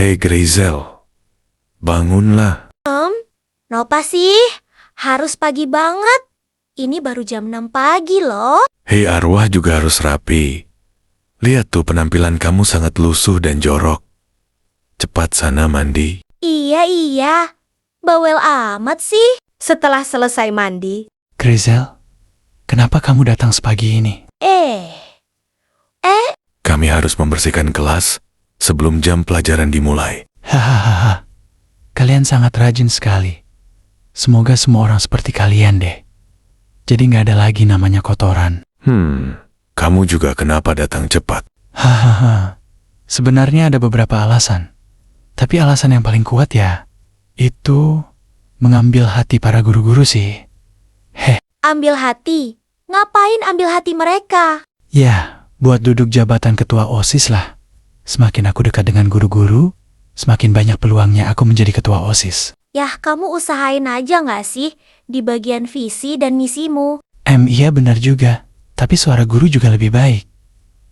Hei Grizel, bangunlah. Nopa sih? Harus pagi banget. Ini baru jam 6 pagi loh. Hei arwah juga harus rapi. Lihat tuh penampilan kamu sangat lusuh dan jorok. Cepat sana mandi. Iya. Bawel amat sih. Setelah selesai mandi, Grizel, kenapa kamu datang sepagi ini? Kami harus membersihkan kelas sebelum jam pelajaran dimulai. Hahaha, kalian sangat rajin sekali. Semoga semua orang seperti kalian deh. Jadi nggak ada lagi namanya kotoran. Kamu juga kenapa datang cepat? Hahaha, sebenarnya ada beberapa alasan. Tapi alasan yang paling kuat ya, itu mengambil hati para guru-guru sih. Ambil hati? Ngapain ambil hati mereka? Ya, buat duduk jabatan ketua OSIS lah. Semakin aku dekat dengan guru-guru, semakin banyak peluangnya aku menjadi ketua OSIS. Yah, kamu usahain aja nggak sih di bagian visi dan misimu? Iya benar juga, tapi suara guru juga lebih baik.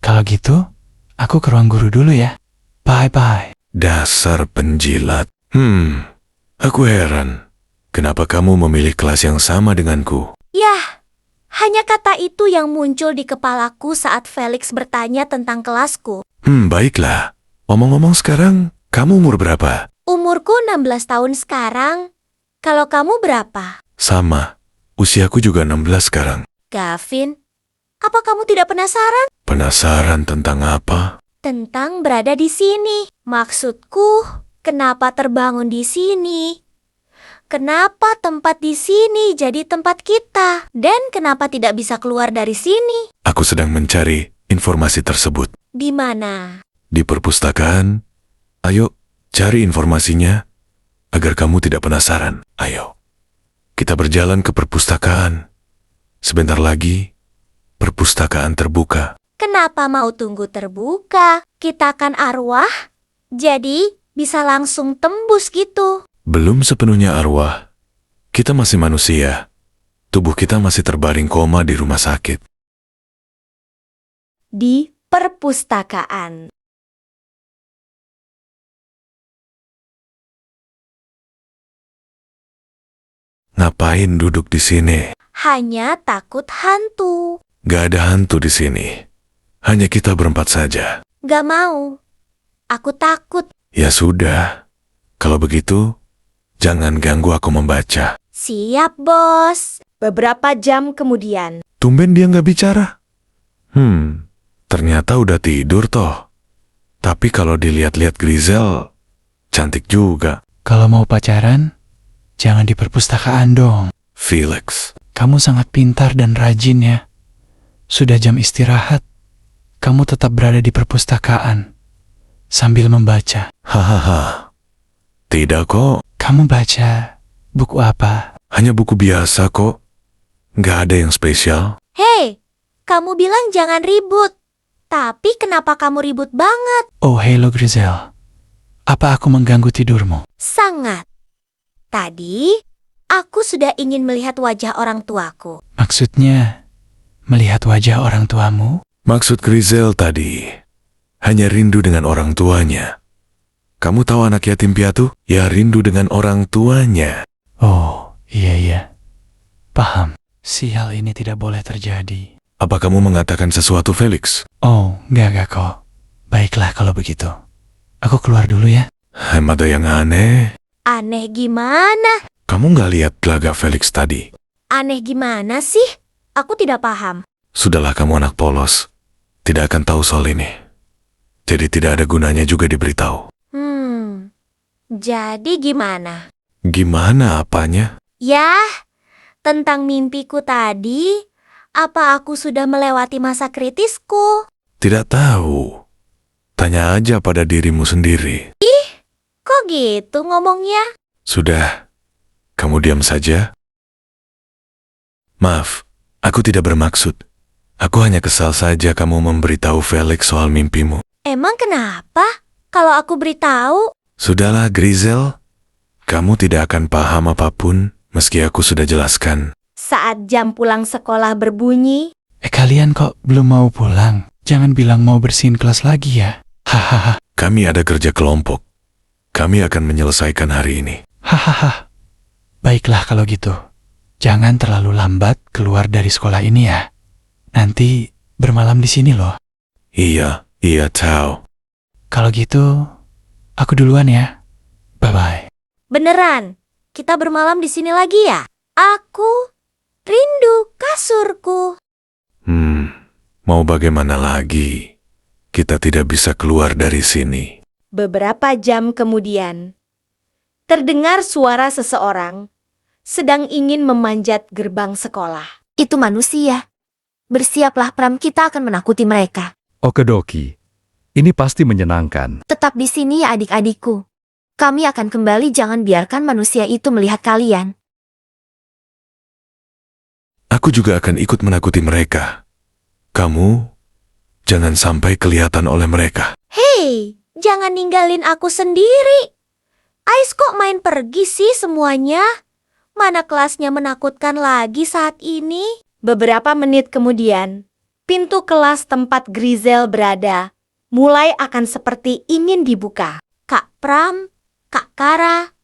Kalau gitu, aku ke ruang guru dulu ya. Bye-bye. Dasar penjilat. Aku heran. Kenapa kamu memilih kelas yang sama denganku? Yah, hanya kata itu yang muncul di kepalaku saat Felix bertanya tentang kelasku. Baiklah. Omong-omong sekarang, kamu umur berapa? Umurku 16 tahun sekarang. Kalau kamu berapa? Sama. Usiaku juga 16 sekarang. Gavin, apa kamu tidak penasaran? Penasaran tentang apa? Tentang berada di sini. Maksudku, kenapa terbangun di sini? Kenapa tempat di sini jadi tempat kita? Dan kenapa tidak bisa keluar dari sini? Aku sedang mencari informasi tersebut. Di mana? Di perpustakaan. Ayo, cari informasinya agar kamu tidak penasaran. Ayo, kita berjalan ke perpustakaan. Sebentar lagi, perpustakaan terbuka. Kenapa mau tunggu terbuka? Kita kan arwah, jadi bisa langsung tembus gitu. Belum sepenuhnya arwah. Kita masih manusia. Tubuh kita masih terbaring koma di rumah sakit. di perpustakaan. Ngapain duduk di sini? Hanya takut hantu. Gak ada hantu di sini. Hanya kita berempat saja. Gak mau. Aku takut. Ya sudah. Kalau begitu, jangan ganggu aku membaca. Siap, bos. Beberapa jam kemudian, Tumben dia nggak bicara. Ternyata udah tidur toh. Tapi kalau dilihat-lihat Grizel, cantik juga. Kalau mau pacaran, jangan di perpustakaan dong. Felix, Kamu sangat pintar dan rajin ya. Sudah jam istirahat, kamu tetap berada di perpustakaan sambil membaca. hahaha. Tidak kok, Kamu baca buku apa? hanya buku biasa kok. Nggak ada yang spesial. Hei, kamu bilang jangan ribut. Tapi kenapa kamu ribut banget? Oh, hello Grizel. Apa aku mengganggu tidurmu? Sangat. Tadi, aku sudah ingin melihat wajah orang tuaku. Maksudnya, melihat wajah orang tuamu? Maksud Grizel tadi, hanya rindu dengan orang tuanya. Kamu tahu anak yatim piatu? Ya rindu dengan orang tuanya. Oh, iya. Paham. Sial, ini tidak boleh terjadi. Apa kamu mengatakan sesuatu, Felix? Oh, enggak kok. Baiklah kalau begitu. Aku keluar dulu ya. Ada yang aneh. Aneh gimana? Kamu nggak lihat gelagat Felix tadi? Aneh gimana sih? Aku tidak paham. Sudahlah kamu anak polos. Tidak akan tahu soal ini. Jadi tidak ada gunanya juga diberitahu. Jadi gimana? Gimana apanya? Yah, tentang mimpiku tadi, apa aku sudah melewati masa kritisku? Tidak tahu. Tanya aja pada dirimu sendiri. Kok gitu ngomongnya? Sudah, kamu diam saja. Maaf, aku tidak bermaksud. Aku hanya kesal saja kamu memberitahu Felix soal mimpimu. Emang kenapa? Kalau aku beritahu, Sudahlah, Grizel. Kamu tidak akan paham apapun meski aku sudah jelaskan. saat jam pulang sekolah berbunyi, Kalian kok belum mau pulang? Jangan bilang mau bersihin kelas lagi ya. Hahaha. Kami ada kerja kelompok. Kami akan menyelesaikan hari ini. Hahaha. Baiklah kalau gitu. Jangan terlalu lambat keluar dari sekolah ini ya. Nanti bermalam di sini loh. Iya tahu. Kalau gitu, aku duluan ya. Bye-bye. Beneran, kita bermalam di sini lagi ya? Aku rindu kasurku. Mau bagaimana lagi? Kita tidak bisa keluar dari sini. Beberapa jam kemudian, terdengar suara seseorang sedang ingin memanjat gerbang sekolah. Itu manusia. Bersiaplah Pram, kita akan menakuti mereka. Okedoki, ini pasti menyenangkan. Tetap di sini ya adik-adikku. Kami akan kembali, jangan biarkan manusia itu melihat kalian. Aku juga akan ikut menakuti mereka. Kamu jangan sampai kelihatan oleh mereka. Hei, jangan ninggalin aku sendiri. Ais kok main pergi sih semuanya? Mana kelasnya menakutkan lagi saat ini? Beberapa menit kemudian, pintu kelas tempat Grizel berada mulai akan seperti ingin dibuka. Kak Pram, Kak Kara,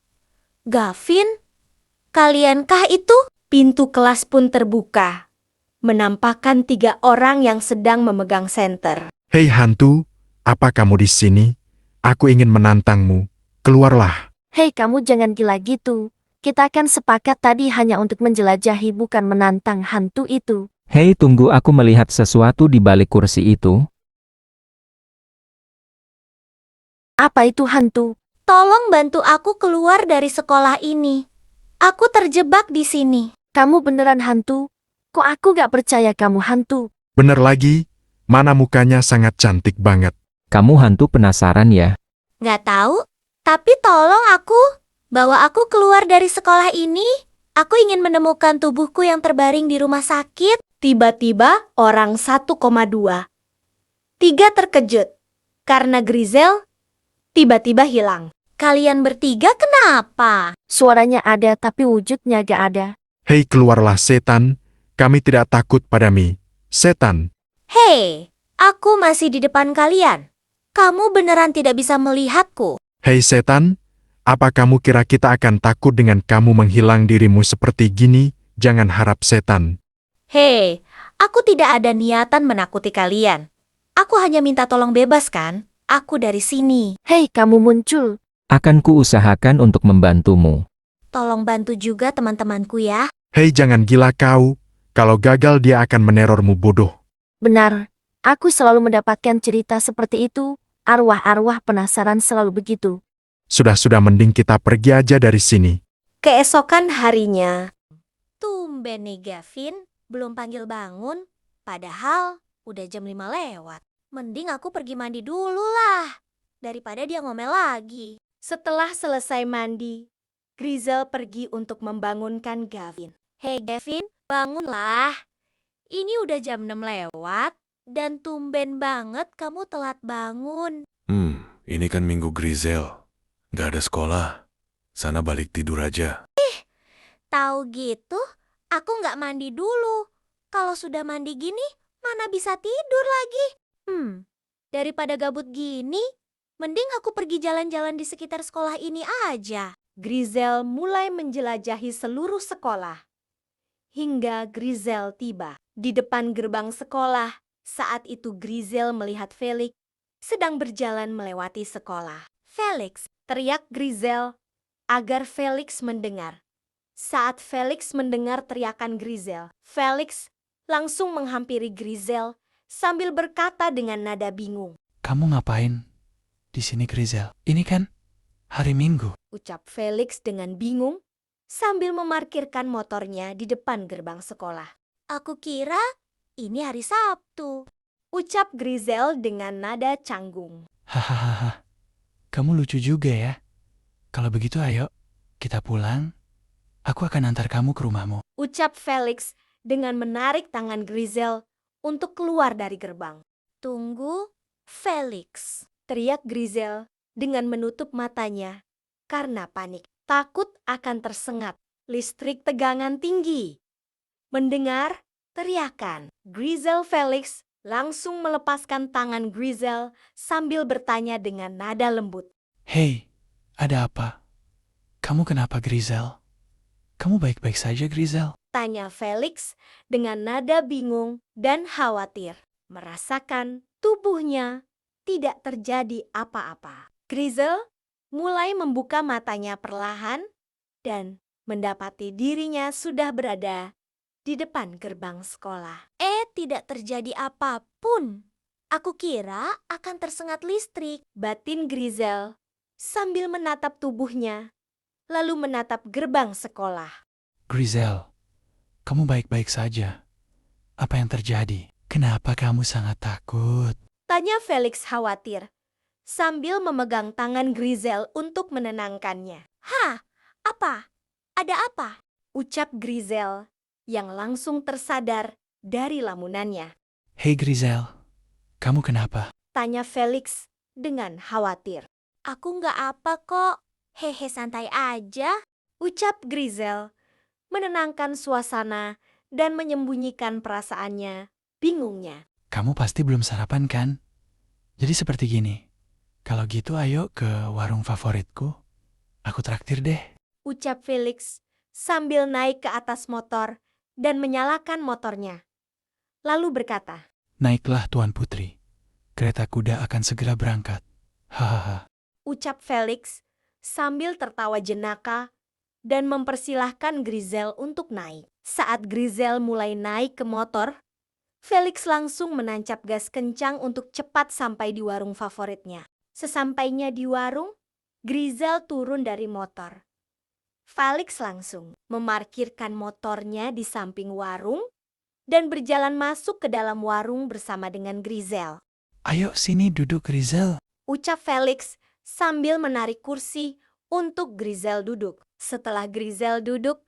Gavin, kaliankah itu? Pintu kelas pun terbuka, menampakkan 3 orang yang sedang memegang senter. Hei hantu, apa kamu di sini? Aku ingin menantangmu. Keluarlah. Hei kamu, jangan gila gitu. Kita kan sepakat tadi hanya untuk menjelajahi, bukan menantang hantu itu. Hei, tunggu, aku melihat sesuatu di balik kursi itu. Apa itu hantu? Tolong bantu aku keluar dari sekolah ini. Aku terjebak di sini. Kamu beneran hantu? Kok aku gak percaya kamu hantu? Bener lagi, mana mukanya sangat cantik banget. Kamu hantu penasaran ya? Nggak tahu, tapi tolong aku. Bawa aku keluar dari sekolah ini. Aku ingin menemukan tubuhku yang terbaring di rumah sakit. Tiba-tiba orang 1,2. 3 terkejut karena Grizel tiba-tiba hilang. Kalian bertiga kenapa? Suaranya ada tapi wujudnya gak ada. Hei keluarlah setan, kami tidak takut padamu. Setan, Hei, aku masih di depan kalian. Kamu beneran tidak bisa melihatku. hei setan, apa kamu kira kita akan takut dengan kamu menghilang dirimu seperti gini? Jangan harap setan. Hei, aku tidak ada niatan menakuti kalian. Aku hanya minta tolong bebaskan aku dari sini. Hei kamu muncul. Akan kuusahakan untuk membantumu. Tolong bantu juga teman-temanku ya. Hei jangan gila kau, kalau gagal dia akan menerormu bodoh. Benar, aku selalu mendapatkan cerita seperti itu. Arwah-arwah penasaran selalu begitu. Sudah mending kita pergi aja dari sini. Keesokan harinya, Tumben nih Gavin, belum panggil bangun. Padahal udah jam 5 lewat. Mending aku pergi mandi dulu lah, daripada dia ngomel lagi. setelah selesai mandi, Grizel pergi untuk membangunkan Gavin. Hei Gavin, bangunlah. Ini udah jam 6 lewat, dan tumben banget kamu telat bangun. Ini kan minggu Grizel. Gak ada sekolah. Sana balik tidur aja. Tahu gitu, aku nggak mandi dulu. Kalau sudah mandi gini, mana bisa tidur lagi? Daripada gabut gini, mending aku pergi jalan-jalan di sekitar sekolah ini aja. Grizel mulai menjelajahi seluruh sekolah. Hingga Grizel tiba di depan gerbang sekolah. Saat itu Grizel melihat Felix sedang berjalan melewati sekolah. Felix, Teriak Grizel agar Felix mendengar. Saat Felix mendengar teriakan Grizel, Felix langsung menghampiri Grizel sambil berkata dengan nada bingung. Kamu ngapain di sini, Grizel? Ini kan hari Minggu. Ucap Felix dengan bingung sambil memarkirkan motornya di depan gerbang sekolah. aku kira ini hari Sabtu. Ucap Grizel dengan nada canggung. Hahaha. Kamu lucu juga ya. Kalau begitu ayo, kita pulang. Aku akan antar kamu ke rumahmu. Ucap Felix dengan menarik tangan Grizel untuk keluar dari gerbang. Tunggu, Felix. Teriak Grizel dengan menutup matanya karena panik. Takut akan tersengat listrik tegangan tinggi. Mendengar teriakan, Grizel Felix langsung melepaskan tangan Grizel sambil bertanya dengan nada lembut. Hei, Ada apa? Kamu kenapa, Grizel? Kamu baik-baik saja, Grizel? Tanya Felix dengan nada bingung dan khawatir, merasakan tubuhnya tidak terjadi apa-apa. Grizel mulai membuka matanya perlahan dan mendapati dirinya sudah berada di depan gerbang sekolah. Tidak terjadi apapun. Aku kira akan tersengat listrik. Batin Grizel sambil menatap tubuhnya, lalu menatap gerbang sekolah. Grizel, kamu baik-baik saja. Apa yang terjadi? Kenapa kamu sangat takut? Tanya Felix khawatir, sambil memegang tangan Grizel untuk menenangkannya. Hah? Apa? Ada apa? Ucap Grizel yang langsung tersadar dari lamunannya. Hei Grizel, kamu kenapa? Tanya Felix dengan khawatir. Aku nggak apa kok. Hehe, santai aja. Ucap Grizel menenangkan suasana dan menyembunyikan perasaannya, bingungnya. Kamu pasti belum sarapan kan? Jadi seperti gini, kalau gitu ayo ke warung favoritku. Aku traktir deh. Ucap Felix sambil naik ke atas motor dan menyalakan motornya. Lalu berkata, Naiklah Tuan Putri, kereta kuda akan segera berangkat. Hahaha. ucap Felix sambil tertawa jenaka dan mempersilahkan Grizel untuk naik. Saat Grizel mulai naik ke motor, Felix langsung menancap gas kencang untuk cepat sampai di warung favoritnya. Sesampainya di warung, Grizel turun dari motor. Felix langsung memarkirkan motornya di samping warung dan berjalan masuk ke dalam warung bersama dengan Grizel. Ayo sini duduk Grizel. Ucap Felix sambil menarik kursi untuk Grizel duduk. Setelah Grizel duduk,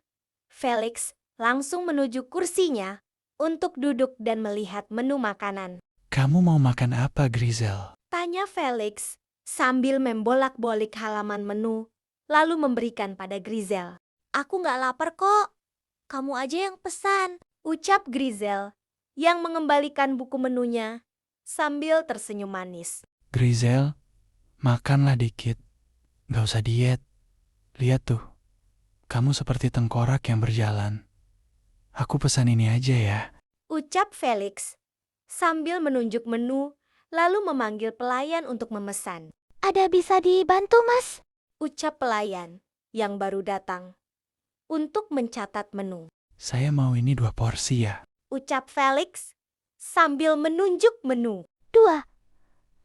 Felix langsung menuju kursinya untuk duduk dan melihat menu makanan. Kamu mau makan apa Grizel? Tanya Felix sambil membolak-balik halaman menu, lalu memberikan pada Grizel. Aku nggak lapar kok. Kamu aja yang pesan. Ucap Grizel yang mengembalikan buku menunya sambil tersenyum manis. Grizel, makanlah dikit. Gak usah diet. Lihat tuh, kamu seperti tengkorak yang berjalan. Aku pesan ini aja ya. Ucap Felix sambil menunjuk menu lalu memanggil pelayan untuk memesan. Ada bisa dibantu, Mas? Ucap pelayan yang baru datang untuk mencatat menu. Saya mau ini 2 porsi ya. Ucap Felix sambil menunjuk menu. 2.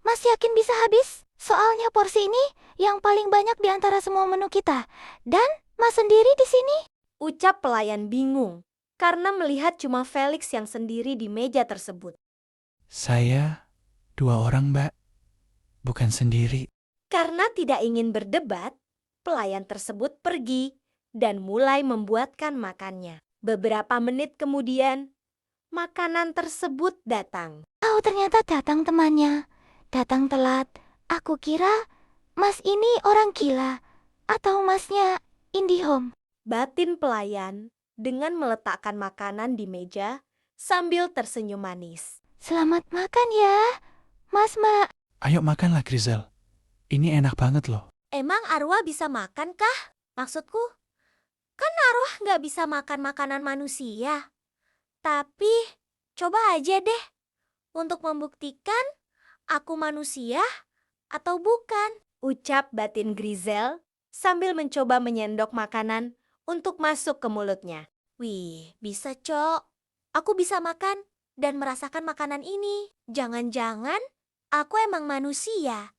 Mas yakin bisa habis? Soalnya porsi ini yang paling banyak di antara semua menu kita. Dan Mas sendiri di sini. Ucap pelayan bingung karena melihat cuma Felix yang sendiri di meja tersebut. Saya 2 orang mbak, bukan sendiri. Karena tidak ingin berdebat, pelayan tersebut pergi dan mulai membuatkan makannya. Beberapa menit kemudian, makanan tersebut datang. Oh, ternyata datang temannya. Datang telat. Aku kira Mas ini orang gila. Atau Masnya IndiHome. Batin pelayan dengan meletakkan makanan di meja sambil tersenyum manis. Selamat makan ya, Mas Mbak. Ayo makanlah Grizel. Ini enak banget loh. Emang arwah bisa makan kah? Maksudku, kan arwah nggak bisa makan makanan manusia. Tapi, coba aja deh untuk membuktikan aku manusia atau bukan. Ucap batin Grizel sambil mencoba menyendok makanan untuk masuk ke mulutnya. Wih, bisa Cok. Aku bisa makan dan merasakan makanan ini. Jangan-jangan aku emang manusia.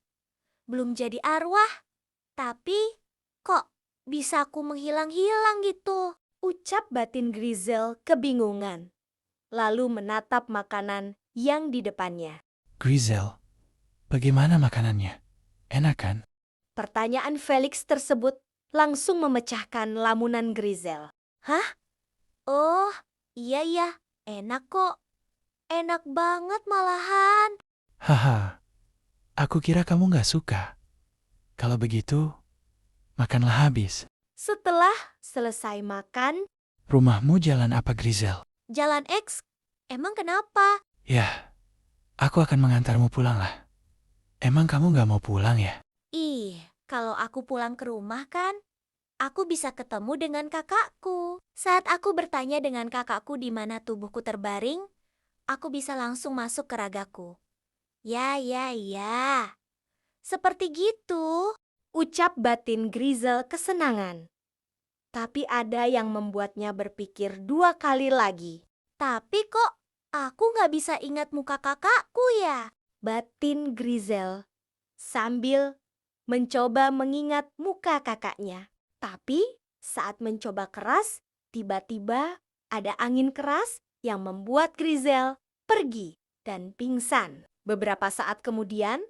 Belum jadi arwah, tapi kok bisa aku menghilang-hilang gitu. Ucap batin Grizel kebingungan, lalu menatap makanan yang di depannya. Grizel, bagaimana makanannya? Enak kan? Pertanyaan Felix tersebut langsung memecahkan lamunan Grizel. Oh, iya, enak kok. Enak banget malahan. Haha, aku kira kamu gak suka. Kalau begitu, makanlah habis. Setelah selesai makan, Rumahmu jalan apa Grizel? Jalan X, emang kenapa? Ya, aku akan mengantarmu pulang lah. Emang kamu gak mau pulang ya? Ih, Kalau aku pulang ke rumah kan, aku bisa ketemu dengan kakakku. Saat aku bertanya dengan kakakku di mana tubuhku terbaring, aku bisa langsung masuk ke ragaku. Ya, ya, ya. Seperti gitu. Ucap batin Grizel kesenangan. Tapi ada yang membuatnya berpikir 2 kali lagi. Tapi kok aku nggak bisa ingat muka kakakku ya? Batin Grizel sambil mencoba mengingat muka kakaknya. Tapi saat mencoba keras, tiba-tiba ada angin keras yang membuat Grizel pergi dan pingsan. Beberapa saat kemudian,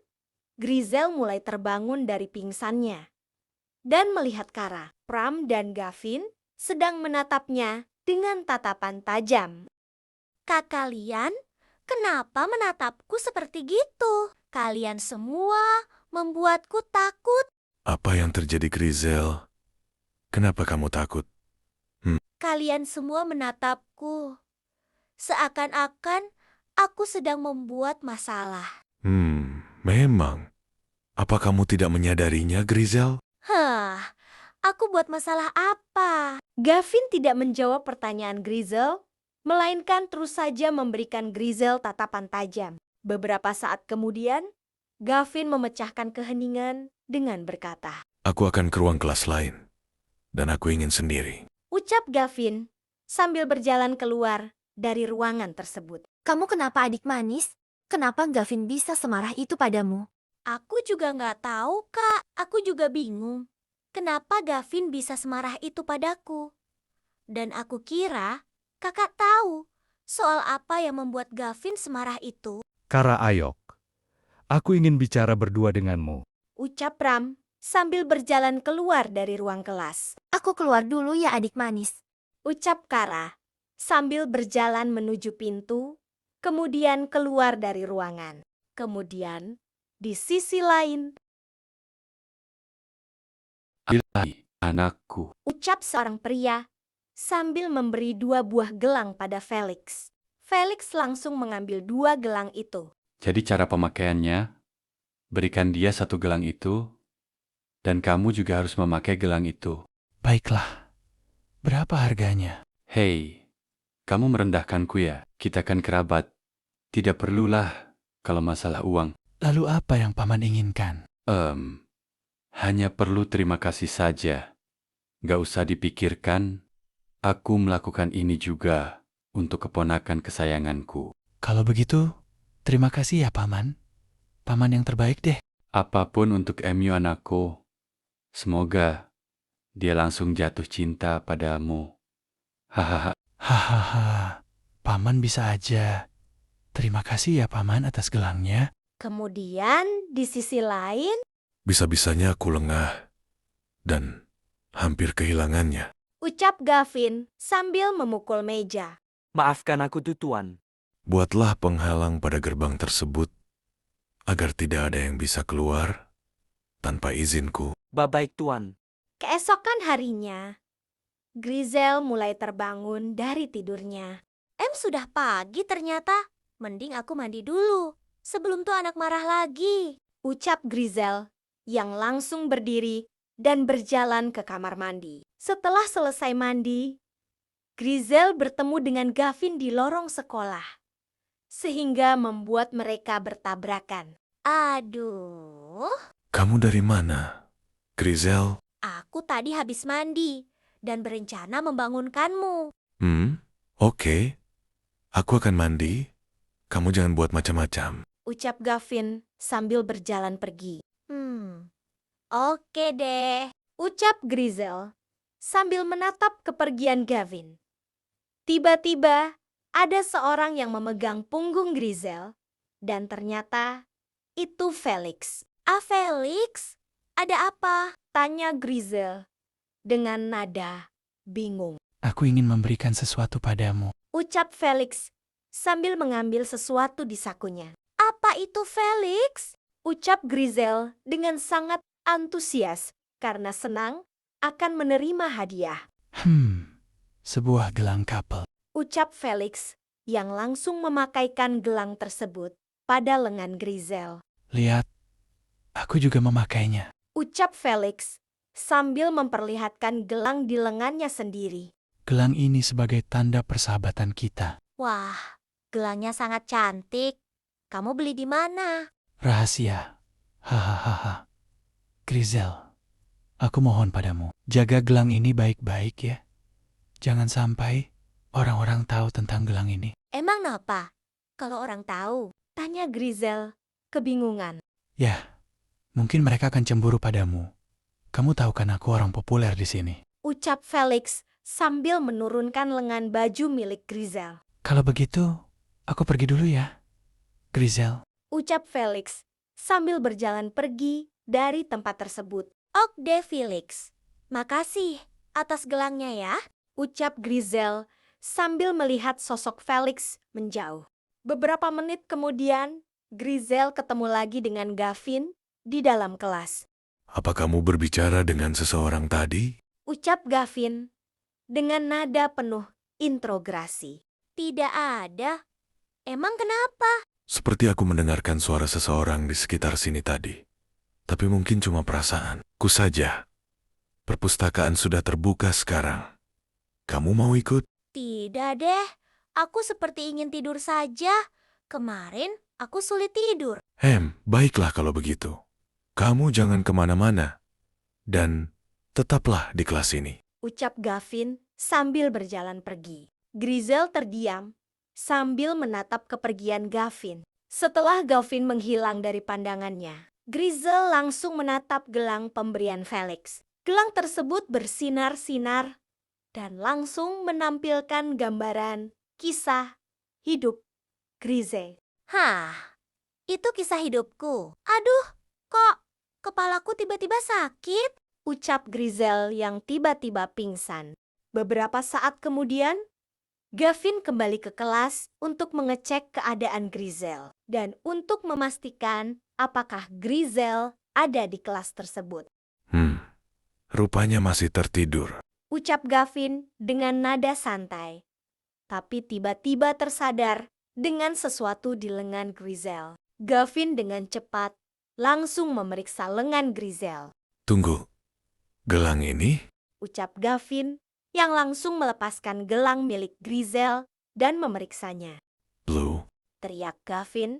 Grizel mulai terbangun dari pingsannya dan melihat Kara, Pram, dan Gavin sedang menatapnya dengan tatapan tajam. Kak kalian, kenapa menatapku seperti gitu? Kalian semua membuatku takut. Apa yang terjadi, Grizel? Kenapa kamu takut? Kalian semua menatapku. Seakan-akan aku sedang membuat masalah. Memang. Apa kamu tidak menyadarinya, Grizel? Hah, aku buat masalah apa? Gavin tidak menjawab pertanyaan Grizel, melainkan terus saja memberikan Grizel tatapan tajam. Beberapa saat kemudian, Gavin memecahkan keheningan dengan berkata, Aku akan ke ruang kelas lain. Dan aku ingin sendiri. ucap Gavin sambil berjalan keluar dari ruangan tersebut. Kamu kenapa adik manis? Kenapa Gavin bisa semarah itu padamu? Aku juga nggak tahu, Kak. Aku juga bingung. Kenapa Gavin bisa semarah itu padaku? Dan aku kira kakak tahu soal apa yang membuat Gavin semarah itu. Kara Ayok, aku ingin bicara berdua denganmu. Ucap Pram sambil berjalan keluar dari ruang kelas. Aku keluar dulu ya adik manis. Ucap Kara sambil berjalan menuju pintu, kemudian keluar dari ruangan. Kemudian, di sisi lain, Anakku, ucap seorang pria sambil memberi 2 buah gelang pada Felix. Felix langsung mengambil 2 gelang itu. jadi cara pemakaiannya, berikan dia 1 gelang itu, dan kamu juga harus memakai gelang itu. Baiklah. Berapa harganya? Hei, kamu merendahkanku ya? Kita kan kerabat. Tidak perlulah kalau masalah uang. Lalu apa yang paman inginkan? Hanya perlu terima kasih saja. Gak usah dipikirkan, aku melakukan ini juga untuk keponakan kesayanganku. Kalau begitu, terima kasih ya paman. Paman yang terbaik deh. Apapun untuk Emyu anakku, semoga dia langsung jatuh cinta padamu. Hahaha. Hahaha, paman bisa aja. Terima kasih ya paman atas gelangnya. Kemudian, di sisi lain, Bisa-bisanya aku lengah dan hampir kehilangannya. ucap Gavin sambil memukul meja. Maafkan aku Tuan. Buatlah penghalang pada gerbang tersebut agar tidak ada yang bisa keluar tanpa izinku. Baik Tuan. Keesokan harinya, Grizel mulai terbangun dari tidurnya. Sudah pagi ternyata. Mending aku mandi dulu. Sebelum tuh anak marah lagi. Ucap Grizel yang langsung berdiri dan berjalan ke kamar mandi. Setelah selesai mandi, Grizel bertemu dengan Gavin di lorong sekolah, sehingga membuat mereka bertabrakan. Aduh, Kamu dari mana, Grizel? aku tadi habis mandi dan berencana membangunkanmu. Oke. Aku akan mandi. Kamu jangan buat macam-macam. Ucap Gavin sambil berjalan pergi. Oke deh. Ucap Grizel sambil menatap kepergian Gavin. Tiba-tiba ada seorang yang memegang punggung Grizel dan ternyata itu Felix. Felix, ada apa? Tanya Grizel dengan nada bingung. Aku ingin memberikan sesuatu padamu. Ucap Felix sambil mengambil sesuatu di sakunya. Apa itu Felix? Ucap Grizel dengan sangat antusias karena senang akan menerima hadiah. Sebuah gelang kapel. Ucap Felix yang langsung memakaikan gelang tersebut pada lengan Grizel. Lihat, aku juga memakainya. Ucap Felix sambil memperlihatkan gelang di lengannya sendiri. Gelang ini sebagai tanda persahabatan kita. Wah, gelangnya sangat cantik. Kamu beli di mana? Rahasia. Hahaha. Grizel, aku mohon padamu, jaga gelang ini baik-baik ya. Jangan sampai orang-orang tahu tentang gelang ini. Emang apa? Kalau orang tahu. Tanya Grizel, kebingungan. Ya, mungkin mereka akan cemburu padamu. Kamu tahu kan aku orang populer di sini. Ucap Felix sambil menurunkan lengan baju milik Grizel. Kalau begitu, aku pergi dulu ya, Grizel. Ucap Felix sambil berjalan pergi dari tempat tersebut. Ok deh Felix. Makasih atas gelangnya ya. Ucap Grizel sambil melihat sosok Felix menjauh. Beberapa menit kemudian, Grizel ketemu lagi dengan Gavin di dalam kelas. Apa kamu berbicara dengan seseorang tadi? Ucap Gavin dengan nada penuh interogasi. Tidak ada. Emang kenapa? Seperti aku mendengarkan suara seseorang di sekitar sini tadi. Tapi mungkin cuma perasaan. Ku saja. Perpustakaan sudah terbuka sekarang. Kamu mau ikut? Tidak deh. Aku seperti ingin tidur saja. Kemarin aku sulit tidur. Baiklah kalau begitu. Kamu jangan kemana-mana. Dan tetaplah di kelas ini. Ucap Gavin sambil berjalan pergi. Grizel terdiam sambil menatap kepergian Gavin. Setelah Gavin menghilang dari pandangannya, Grizel langsung menatap gelang pemberian Felix. Gelang tersebut bersinar-sinar dan langsung menampilkan gambaran kisah hidup Grizel. Hah, itu kisah hidupku. Aduh, kok kepalaku tiba-tiba sakit? Ucap Grizel yang tiba-tiba pingsan. Beberapa saat kemudian, Gavin kembali ke kelas untuk mengecek keadaan Grizel dan untuk memastikan apakah Grizel ada di kelas tersebut. Rupanya masih tertidur. Ucap Gavin dengan nada santai, tapi tiba-tiba tersadar dengan sesuatu di lengan Grizel. Gavin dengan cepat langsung memeriksa lengan Grizel. Tunggu. Gelang ini? Ucap Gavin yang langsung melepaskan gelang milik Grizel dan memeriksanya. Blue. Teriak Gavin.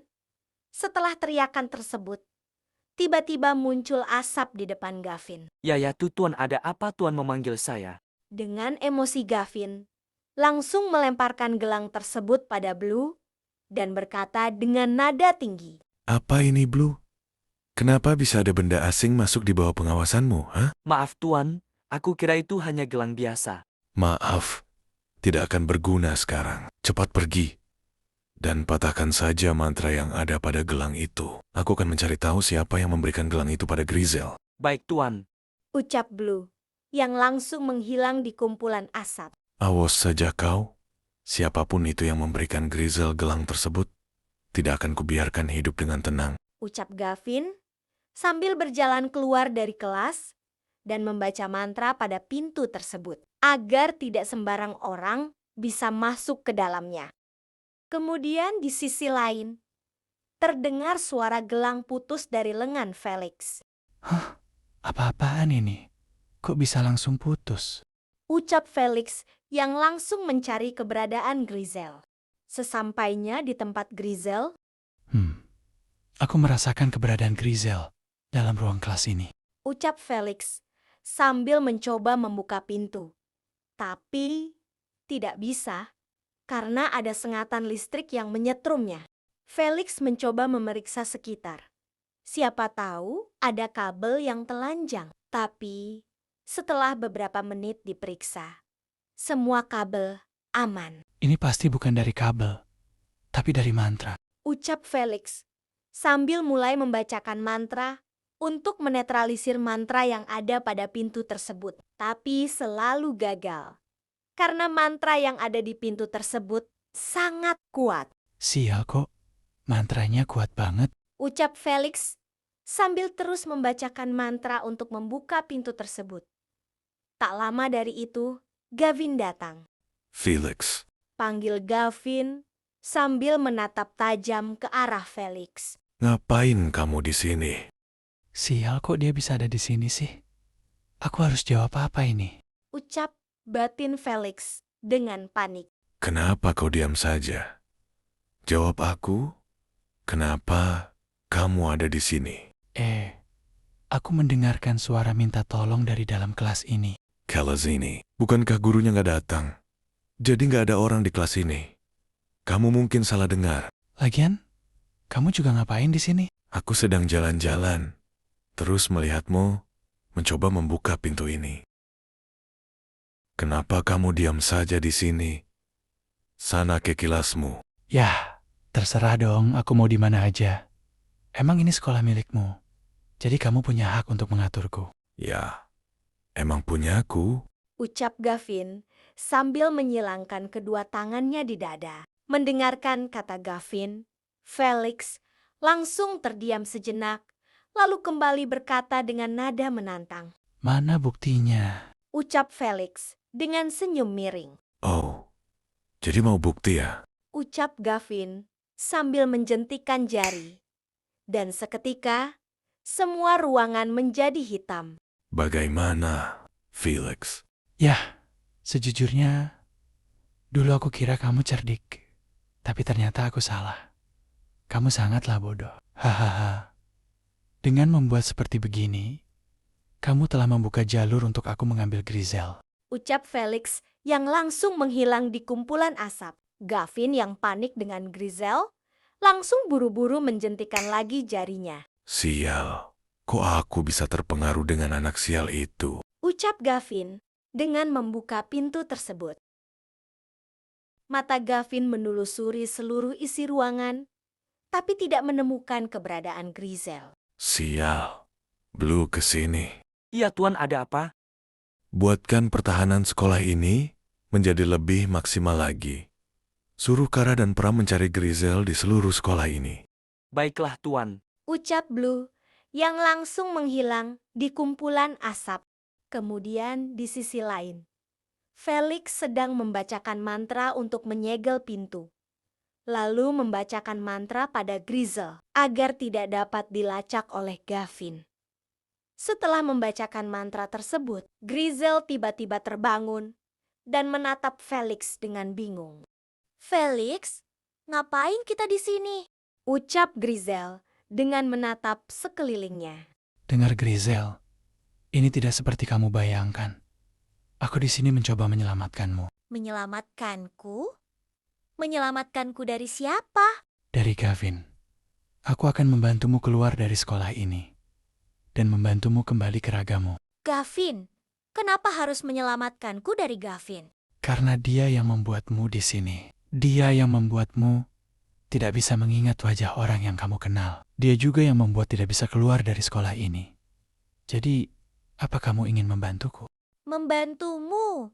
Setelah teriakan tersebut, tiba-tiba muncul asap di depan Gavin. Ya Tuan, ada apa Tuan memanggil saya? Dengan emosi Gavin, langsung melemparkan gelang tersebut pada Blue dan berkata dengan nada tinggi. Apa ini, Blue? Kenapa bisa ada benda asing masuk di bawah pengawasanmu, ha? Maaf Tuan, aku kira itu hanya gelang biasa. Maaf, tidak akan berguna sekarang. Cepat pergi. Dan patahkan saja mantra yang ada pada gelang itu. Aku akan mencari tahu siapa yang memberikan gelang itu pada Grizel. Baik Tuan. Ucap Blue yang langsung menghilang di kumpulan asap. Awas saja kau. Siapapun itu yang memberikan Grizel gelang tersebut, tidak akan kubiarkan hidup dengan tenang. Ucap Gavin sambil berjalan keluar dari kelas dan membaca mantra pada pintu tersebut agar tidak sembarang orang bisa masuk ke dalamnya. Kemudian di sisi lain, terdengar suara gelang putus dari lengan Felix. Hah? Apa-apaan ini? Kok bisa langsung putus? Ucap Felix yang langsung mencari keberadaan Grizel. Sesampainya di tempat Grizel, Aku merasakan keberadaan Grizel dalam ruang kelas ini. ucap Felix sambil mencoba membuka pintu. Tapi tidak bisa karena ada sengatan listrik yang menyetrumnya. Felix mencoba memeriksa sekitar. Siapa tahu ada kabel yang telanjang. Tapi setelah beberapa menit diperiksa, semua kabel aman. Ini pasti bukan dari kabel, tapi dari mantra. Ucap Felix sambil mulai membacakan mantra untuk menetralisir mantra yang ada pada pintu tersebut. Tapi selalu gagal. Karena mantra yang ada di pintu tersebut sangat kuat. Sial kok, mantranya kuat banget. Ucap Felix sambil terus membacakan mantra untuk membuka pintu tersebut. Tak lama dari itu, Gavin datang. Felix. Panggil Gavin sambil menatap tajam ke arah Felix. Ngapain kamu di sini? Sial, kok dia bisa ada di sini sih? Aku harus jawab apa ini? Ucap batin Felix dengan panik. Kenapa kau diam saja? Jawab aku, kenapa kamu ada di sini? Aku mendengarkan suara minta tolong dari dalam kelas ini. Kelas ini, bukankah gurunya nggak datang? Jadi nggak ada orang di kelas ini. Kamu mungkin salah dengar. Lagian, kamu juga ngapain di sini? Aku sedang jalan-jalan, terus melihatmu mencoba membuka pintu ini. Kenapa kamu diam saja di sini? Sana ke kelasmu. Yah, terserah dong, aku mau di mana aja. Emang ini sekolah milikmu, jadi kamu punya hak untuk mengaturku. Ya, emang punyaku. Ucap Gavin sambil menyilangkan kedua tangannya di dada. Mendengarkan kata Gavin, Felix langsung terdiam sejenak, lalu kembali berkata dengan nada menantang. Mana buktinya? Ucap Felix dengan senyum miring. Oh, jadi mau bukti ya? Ucap Gavin sambil menjentikan jari. Dan seketika, semua ruangan menjadi hitam. Bagaimana, Felix? Yah, sejujurnya, dulu aku kira kamu cerdik. Tapi ternyata aku salah. Kamu sangatlah bodoh. Hahaha. Dengan membuat seperti begini, kamu telah membuka jalur untuk aku mengambil Grizel. Ucap Felix yang langsung menghilang di kumpulan asap. Gavin yang panik dengan Grizel langsung buru-buru menjentikan lagi jarinya. Sial, kok aku bisa terpengaruh dengan anak sial itu? Ucap Gavin dengan membuka pintu tersebut. Mata Gavin menelusuri seluruh isi ruangan, tapi tidak menemukan keberadaan Grizel. Sial, Blue kesini. Iya Tuan, ada apa? Buatkan pertahanan sekolah ini menjadi lebih maksimal lagi. Suruh Kara dan Pram mencari Grizel di seluruh sekolah ini. Baiklah Tuan. Ucap Blue yang langsung menghilang di kumpulan asap. Kemudian di sisi lain, Felix sedang membacakan mantra untuk menyegel pintu. Lalu membacakan mantra pada Grizel agar tidak dapat dilacak oleh Gavin. Setelah membacakan mantra tersebut, Grizel tiba-tiba terbangun dan menatap Felix dengan bingung. Felix, ngapain kita di sini? Ucap Grizel dengan menatap sekelilingnya. Dengar Grizel, ini tidak seperti kamu bayangkan. Aku di sini mencoba menyelamatkanmu. Menyelamatkanku? Menyelamatkanku dari siapa? Dari Gavin. Aku akan membantumu keluar dari sekolah ini. Dan membantumu kembali ke ragamu. Gavin, kenapa harus menyelamatkanku dari Gavin? Karena dia yang membuatmu di sini. Dia yang membuatmu tidak bisa mengingat wajah orang yang kamu kenal. Dia juga yang membuat tidak bisa keluar dari sekolah ini. Jadi, apa kamu ingin membantuku? Membantumu?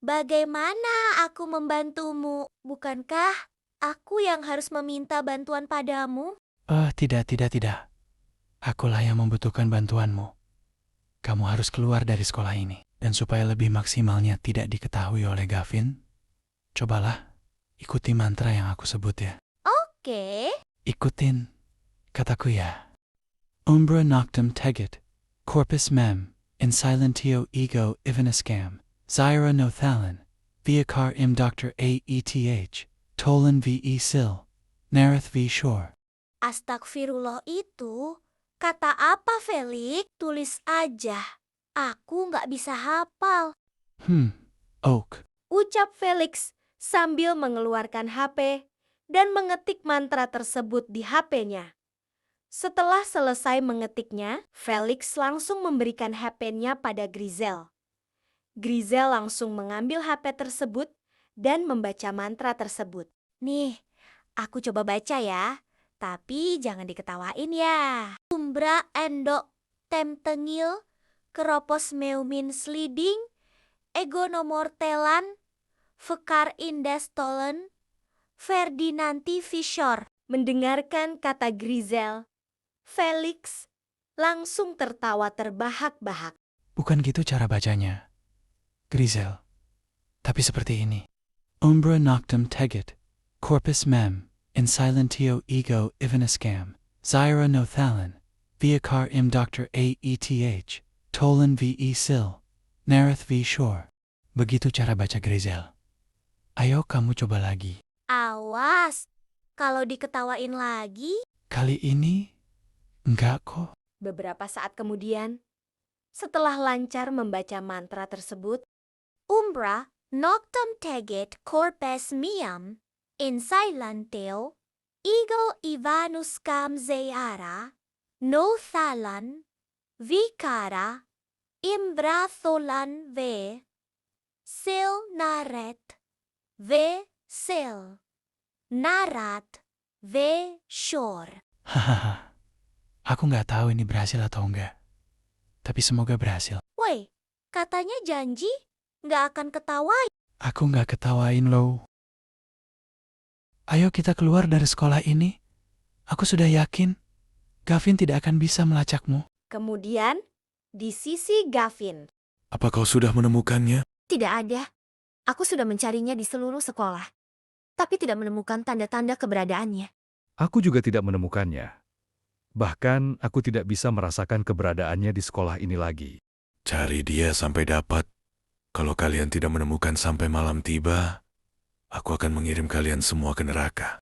Bagaimana aku membantumu? Bukankah aku yang harus meminta bantuan padamu? Tidak. Akulah yang membutuhkan bantuanmu. Kamu harus keluar dari sekolah ini. Dan supaya lebih maksimalnya tidak diketahui oleh Gavin, cobalah ikuti mantra yang aku sebut ya. Oke. Ikutin kataku ya. Umbra noctem teget, corpus mem, in silentio ego ivenescam, Zyra no thalon, viacar im Dr. Aeth, tolan ve sil, nareth ve shore. Astagfirullah itu kata apa, Felix? Tulis aja. Aku nggak bisa hafal. Oak. Ucap Felix sambil mengeluarkan HP dan mengetik mantra tersebut di HP-nya. Setelah selesai mengetiknya, Felix langsung memberikan HP-nya pada Grizel. Grizel langsung mengambil HP tersebut dan membaca mantra tersebut. Nih, aku coba baca ya. Tapi jangan diketawain ya. Umbra endo temtengil, keropos meumin sliding, ego nomortelan, fekar indas tolen, Ferdinanti Fisher. Mendengarkan kata Grizel, Felix langsung tertawa terbahak-bahak. Bukan gitu cara bacanya, Grizel. Tapi seperti ini. Umbra noctem teget, corpus mem, in silentio ego ivenescam, Zyra no thalon, Viakar im Dr. Aeth, Tolan v. Sil, Nereth v. Shore. Begitu cara baca Grizel. Ayo kamu coba lagi. Awas, kalau diketawain lagi, Kali ini, enggak kok. Beberapa saat kemudian, setelah lancar membaca mantra tersebut, Umbra noctum teget corpus meam, in silenteo, ego Ivanus cam zeara, no thalan, vicara, imbratholan ve, sil naret, ve sil, narat, ve shore. Hahaha. Aku nggak tahu ini berhasil atau enggak. Tapi semoga berhasil. Woi, katanya janji nggak akan ketawain. Aku nggak ketawain lo. Ayo kita keluar dari sekolah ini. Aku sudah yakin Gavin tidak akan bisa melacakmu. kemudian di sisi Gavin. Apa kau sudah menemukannya? Tidak ada. Aku sudah mencarinya di seluruh sekolah. Tapi tidak menemukan tanda-tanda keberadaannya. Aku juga tidak menemukannya. Bahkan aku tidak bisa merasakan keberadaannya di sekolah ini lagi. Cari dia sampai dapat. Kalau kalian tidak menemukan sampai malam tiba, aku akan mengirim kalian semua ke neraka.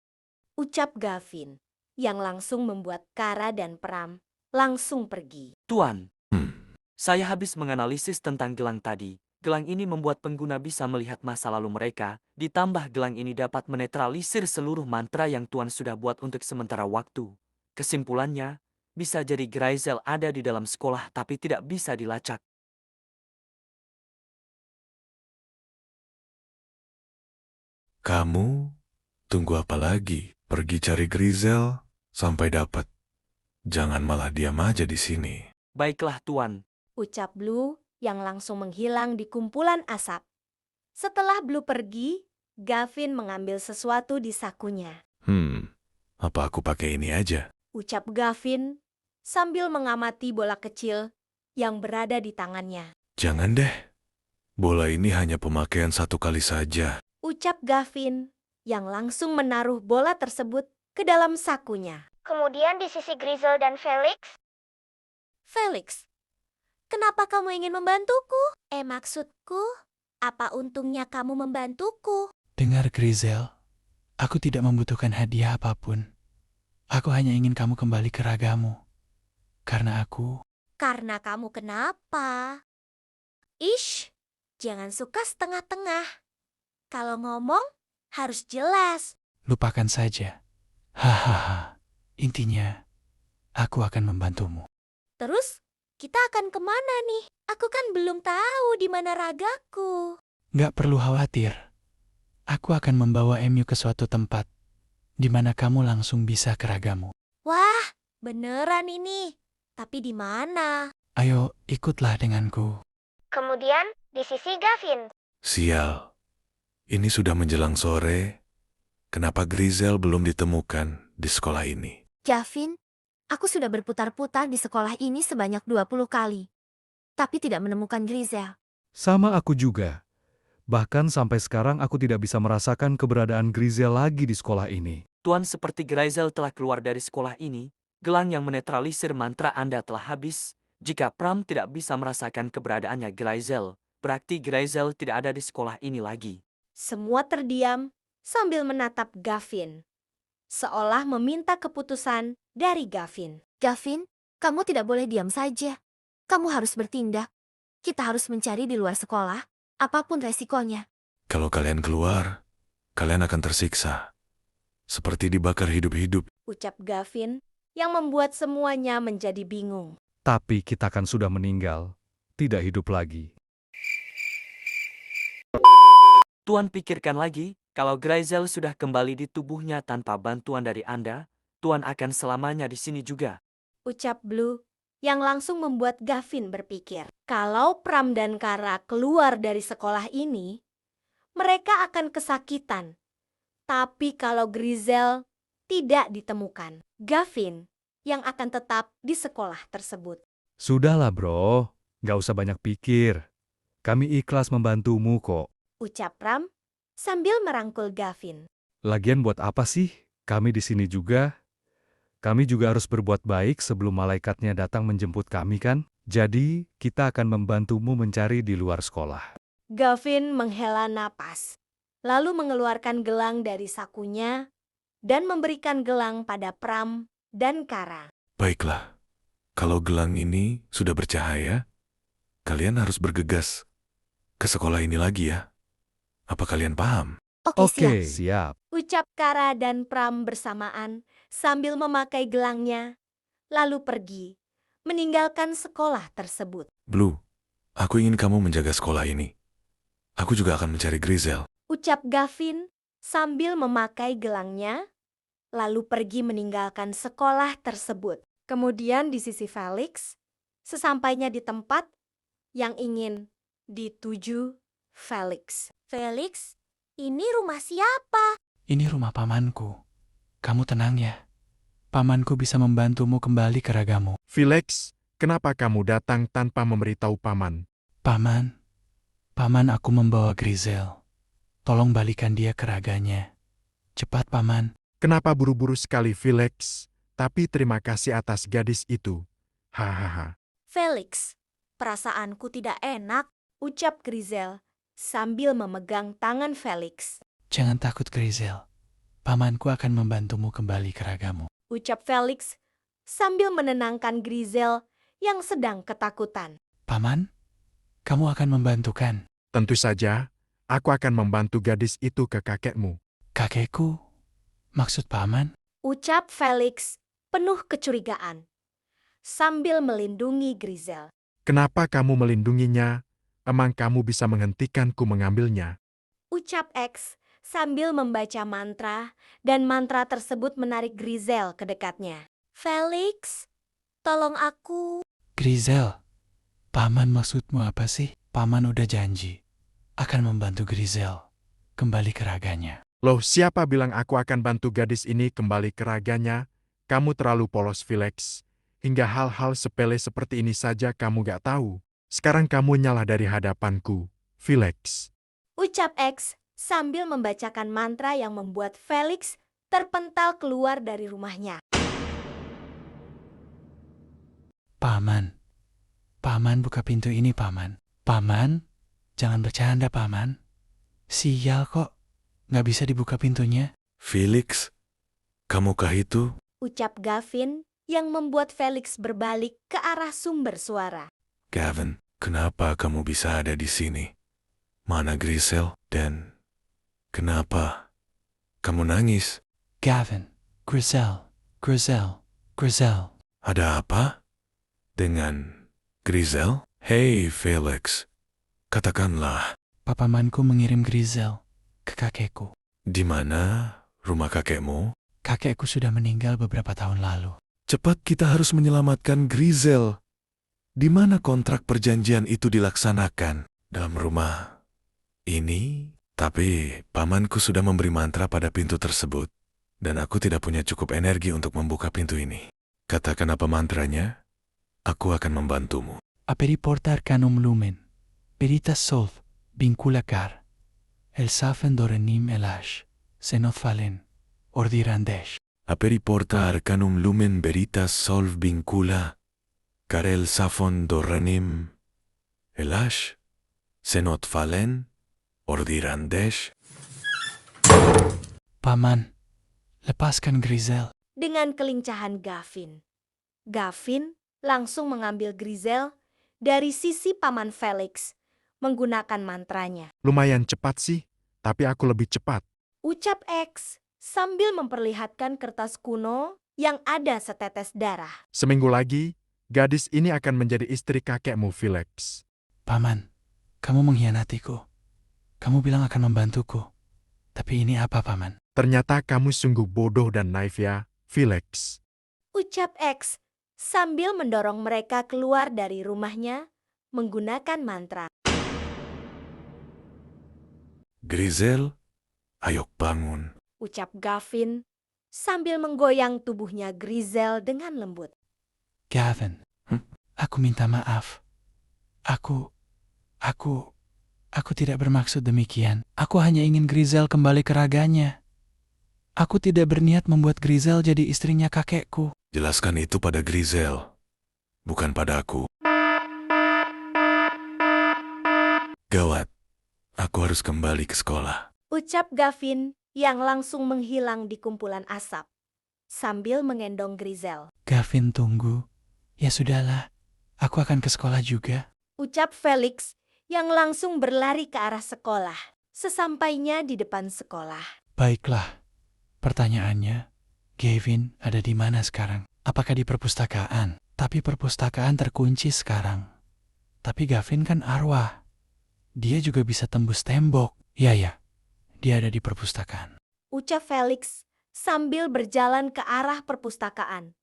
Ucap Gavin, yang langsung membuat Kara dan Pram langsung pergi. Tuan, Hmm, saya habis menganalisis tentang gelang tadi. Gelang ini membuat pengguna bisa melihat masa lalu mereka, ditambah gelang ini dapat menetralisir seluruh mantra yang Tuan sudah buat untuk sementara waktu. Kesimpulannya, bisa jadi Grizel ada di dalam sekolah tapi tidak bisa dilacak. kamu tunggu apa lagi? Pergi cari Grizel sampai dapat. Jangan malah diam aja di sini. Baiklah Tuan. Ucap Blue yang langsung menghilang di kumpulan asap. Setelah Blue pergi, Gavin mengambil sesuatu di sakunya. Apa aku pakai ini aja? Ucap Gavin sambil mengamati bola kecil yang berada di tangannya. Jangan deh. Bola ini hanya pemakaian satu kali saja. Ucap Gavin yang langsung menaruh bola tersebut ke dalam sakunya. Kemudian di sisi Grizel dan Felix. Felix, kenapa kamu ingin membantuku? Maksudku, apa untungnya kamu membantuku? Dengar Grizel, aku tidak membutuhkan hadiah apapun. Aku hanya ingin kamu kembali ke ragamu. Karena Kamu kenapa? Ish, jangan suka setengah-tengah. Kalau ngomong, harus jelas. lupakan saja. Hahaha. Intinya, aku akan membantumu. Terus, kita akan kemana nih? Aku kan belum tahu di mana ragaku. Nggak perlu khawatir. Aku akan membawa Emu ke suatu tempat di mana kamu langsung bisa ke ragamu. Wah, beneran ini. Tapi di mana? Ayo, ikutlah denganku. Kemudian, di sisi Gavin. Sial. Ini sudah menjelang sore. Kenapa Grizel belum ditemukan di sekolah ini? Gavin, aku sudah berputar-putar di sekolah ini sebanyak 20 kali. Tapi tidak menemukan Grizel. Sama aku juga. Bahkan sampai sekarang aku tidak bisa merasakan keberadaan Grizel lagi di sekolah ini. Tuan, seperti Grizel telah keluar dari sekolah ini, gelang yang menetralisir mantra Anda telah habis. Jika Pram tidak bisa merasakan keberadaannya Grizel, berarti Grizel tidak ada di sekolah ini lagi. Semua terdiam sambil menatap Gavin, seolah meminta keputusan dari Gavin. Gavin, kamu tidak boleh diam saja. Kamu harus bertindak. Kita harus mencari di luar sekolah, apapun resikonya. Kalau kalian keluar, kalian akan tersiksa. Seperti dibakar hidup-hidup. Ucap Gavin yang membuat semuanya menjadi bingung. Tapi kita kan sudah meninggal, tidak hidup lagi. Tuan pikirkan lagi, kalau Grizel sudah kembali di tubuhnya tanpa bantuan dari Anda, Tuan akan selamanya di sini juga. Ucap Blue yang langsung membuat Gavin berpikir. Kalau Pram dan Kara keluar dari sekolah ini, mereka akan kesakitan. Tapi kalau Grizel tidak ditemukan, Gavin yang akan tetap di sekolah tersebut. Sudahlah bro, gak usah banyak pikir. Kami ikhlas membantumu kok. Ucap Pram sambil merangkul Gavin. Lagian buat apa sih kami di sini juga? Kami juga harus berbuat baik sebelum malaikatnya datang menjemput kami kan? Jadi, kita akan membantumu mencari di luar sekolah. Gavin menghela napas, lalu mengeluarkan gelang dari sakunya dan memberikan gelang pada Pram dan Kara. Baiklah, kalau gelang ini sudah bercahaya, kalian harus bergegas ke sekolah ini lagi ya. Apa kalian paham? Oke, siap. Siap. Ucap Kara dan Pram bersamaan sambil memakai gelangnya, lalu pergi, meninggalkan sekolah tersebut. Blue, aku ingin kamu menjaga sekolah ini. Aku juga akan mencari Grizel. Ucap Gavin sambil memakai gelangnya, lalu pergi meninggalkan sekolah tersebut. Kemudian di sisi Felix, sesampainya di tempat yang ingin dituju Felix. Felix, ini rumah siapa? Ini rumah pamanku. Kamu tenang ya. Pamanku bisa membantumu kembali ke ragamu. Felix, kenapa kamu datang tanpa memberitahu paman? Paman aku membawa Grizel. Tolong balikan dia ke raganya. Cepat, Paman. Kenapa buru-buru sekali, Felix? Tapi terima kasih atas gadis itu. Hahaha. Felix, perasaanku tidak enak. Ucap Grizel sambil memegang tangan Felix. Jangan takut, Grizel. Pamanku akan membantumu kembali ke ragamu. Ucap Felix sambil menenangkan Grizel yang sedang ketakutan. Paman, kamu akan membantukan. Tentu saja, aku akan membantu gadis itu ke kakekmu. Kakekku? Maksud paman? Ucap Felix penuh kecurigaan sambil melindungi Grizel. Kenapa kamu melindunginya? Emang kamu bisa menghentikanku mengambilnya? Ucap X sambil membaca mantra dan mantra tersebut menarik Grizel ke dekatnya. Felix, tolong aku. Grizel, paman maksudmu apa sih? Paman udah janji akan membantu Grizel kembali ke raganya. Loh, siapa bilang aku akan bantu gadis ini kembali ke raganya? Kamu terlalu polos, Felix. Hingga hal-hal sepele seperti ini saja kamu gak tahu. Sekarang kamu nyalah dari hadapanku, Felix. Ucap X sambil membacakan mantra yang membuat Felix terpental keluar dari rumahnya. Paman buka pintu ini, Paman. Paman, jangan bercanda, Paman. Sial kok, nggak bisa dibuka pintunya. Felix, kamukah itu? Ucap Gavin yang membuat Felix berbalik ke arah sumber suara. Gavin, kenapa kamu bisa ada di sini? Mana Grizel? Dan kenapa kamu nangis? Gavin, Grizel. Ada apa dengan Grizel? Hei Felix, katakanlah, Papamanku mengirim Grizel ke kakekku. di mana rumah kakekmu? Kakekku sudah meninggal beberapa tahun lalu. Cepat kita harus menyelamatkan Grizel. Di mana kontrak perjanjian itu dilaksanakan? Dalam rumah ini? Tapi pamanku sudah memberi mantra pada pintu tersebut, dan aku tidak punya cukup energi untuk membuka pintu ini. Katakan apa mantranya? Aku akan membantumu. Aperi porta arcanum lumen, peritas solv, vincula car, el safen dorenim elash, senot falen, ordirandesh. Aperi porta arcanum lumen veritas solv vincula, carel safon dorenim, elash, senot falen, ordirandesh. Paman, lepaskan Grizel. Dengan kelincahan Gavin langsung mengambil Grizel dari sisi paman Felix menggunakan mantranya. Lumayan cepat sih, tapi aku lebih cepat. Ucap X sambil memperlihatkan kertas kuno yang ada setetes darah. Seminggu lagi, gadis ini akan menjadi istri kakekmu, Felix. Paman, kamu mengkhianatiku. Kamu bilang akan membantuku. Tapi ini apa, Paman? Ternyata kamu sungguh bodoh dan naif ya, Felix. Ucap X sambil mendorong mereka keluar dari rumahnya menggunakan mantra. Grizel, ayo bangun. Ucap Gavin sambil menggoyang tubuhnya Grizel dengan lembut. Gavin, aku minta maaf. Aku tidak bermaksud demikian. Aku hanya ingin Grizel kembali ke raganya. Aku tidak berniat membuat Grizel jadi istrinya kakekku. Jelaskan itu pada Grizel, bukan pada aku. Gawat, aku harus kembali ke sekolah. Ucap Gavin yang langsung menghilang di kumpulan asap sambil mengendong Grizel. Gavin, tunggu. Ya sudahlah, aku akan ke sekolah juga. Ucap Felix yang langsung berlari ke arah sekolah. Sesampainya di depan sekolah, Baiklah, pertanyaannya, Gavin ada di mana sekarang? Apakah di perpustakaan? Tapi perpustakaan terkunci sekarang. Tapi Gavin kan arwah. Dia juga bisa tembus tembok. Ya, dia ada di perpustakaan. ucap Felix sambil berjalan ke arah perpustakaan.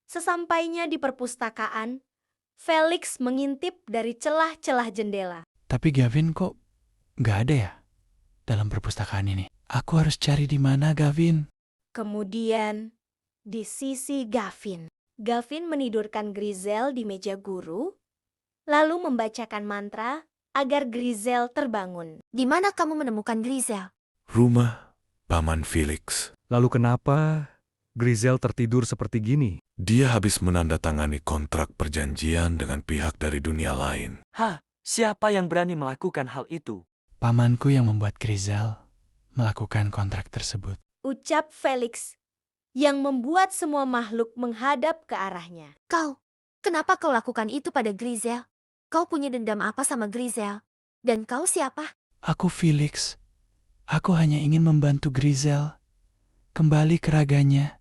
Sesampainya di perpustakaan, Felix mengintip dari celah-celah jendela. Tapi Gavin kok nggak ada ya dalam perpustakaan ini? Aku harus cari di mana, Gavin? Kemudian, di sisi Gavin, Gavin menidurkan Grizel di meja guru, lalu membacakan mantra agar Grizel terbangun. Di mana kamu menemukan Grizel? Rumah Paman Felix. Lalu kenapa Grizel tertidur seperti gini? Dia habis menandatangani kontrak perjanjian dengan pihak dari dunia lain. Hah, siapa yang berani melakukan hal itu? Pamanku yang membuat Grizel melakukan kontrak tersebut. Ucap Felix yang membuat semua makhluk menghadap ke arahnya. Kau, kenapa kau lakukan itu pada Grizel? Kau punya dendam apa sama Grizel? Dan kau siapa? Aku Felix. Aku hanya ingin membantu Grizel kembali ke raganya